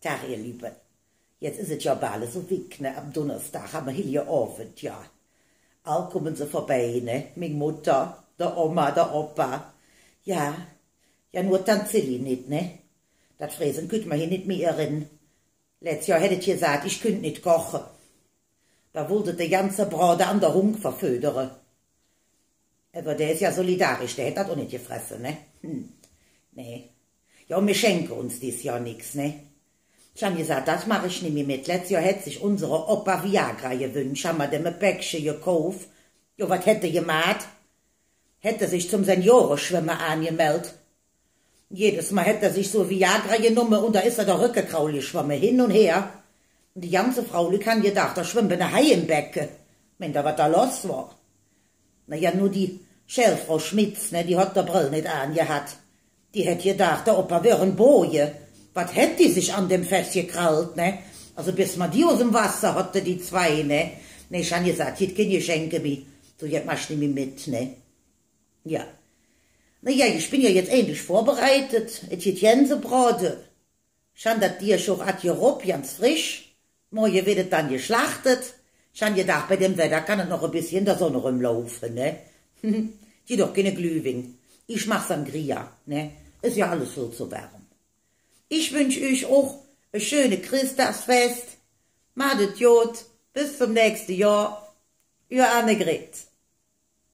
Tag, ihr Lieben. Jetzt ist es ja bald so wick, ne? Am Donnerstag haben wir hier Abend, ja. All kommen sie vorbei, ne? Meine Mutter, der Oma, der Opa. Ja, ja, nur Tanzilli nicht, ne? Das Fräsen könnt man hier nicht mehr rein. Letztes Jahr hättet ihr gesagt, ich könnt nicht kochen. Da wollte der ganze Brade an der Hung verfödern. Aber der ist ja solidarisch, der hätte das auch nicht gefressen, ne? Nee. Ja, und wir schenken uns dieses Jahr nichts, ne? Ich habe gesagt, das mache ich nicht mehr mit. Letztes Jahr hätte sich unsere Opa Viagra gewünscht, haben wir dem ein Päckchen gekauft. Ja, was hätte gemacht? Hätte sich zum Seniorenschwimmen angemeldet. Jedes Mal hätte er sich so Viagra genommen und da ist er der Rückenkraul geschwommen, hin und her. Und die ganze Frau, die kann gedacht, da schwimmt eine Hai im Becken. Wenn da was da los war. Naja, nur die Schellfrau Schmitz, ne, die hat der Brill nicht angehabt. Die hätte gedacht, der Opa wäre ein Boje. Was hätte die sich an dem Fest gekrallt, ne? Also bis man die aus dem Wasser hatte, die zwei, ne? Ne, ich habe gesagt, jetzt kann ich schenken mich. So, jetzt machst du mich mit, ne? Ja. Naja, ich bin ja jetzt endlich vorbereitet. Es geht Gänsebraten. Schon das Tier schon adjerob, ganz frisch. Morgen wird es dann geschlachtet. Ich habe gedacht, bei dem Wetter kann es noch ein bisschen in der Sonne rumlaufen, ne? Die doch keine Glühwein. Ich mach Sangria, ne? Ist ja alles viel zu warm. Ich wünsche euch auch ein schönes Christusfest. Macht es gut. Bis zum nächsten Jahr. Ihr Annegret.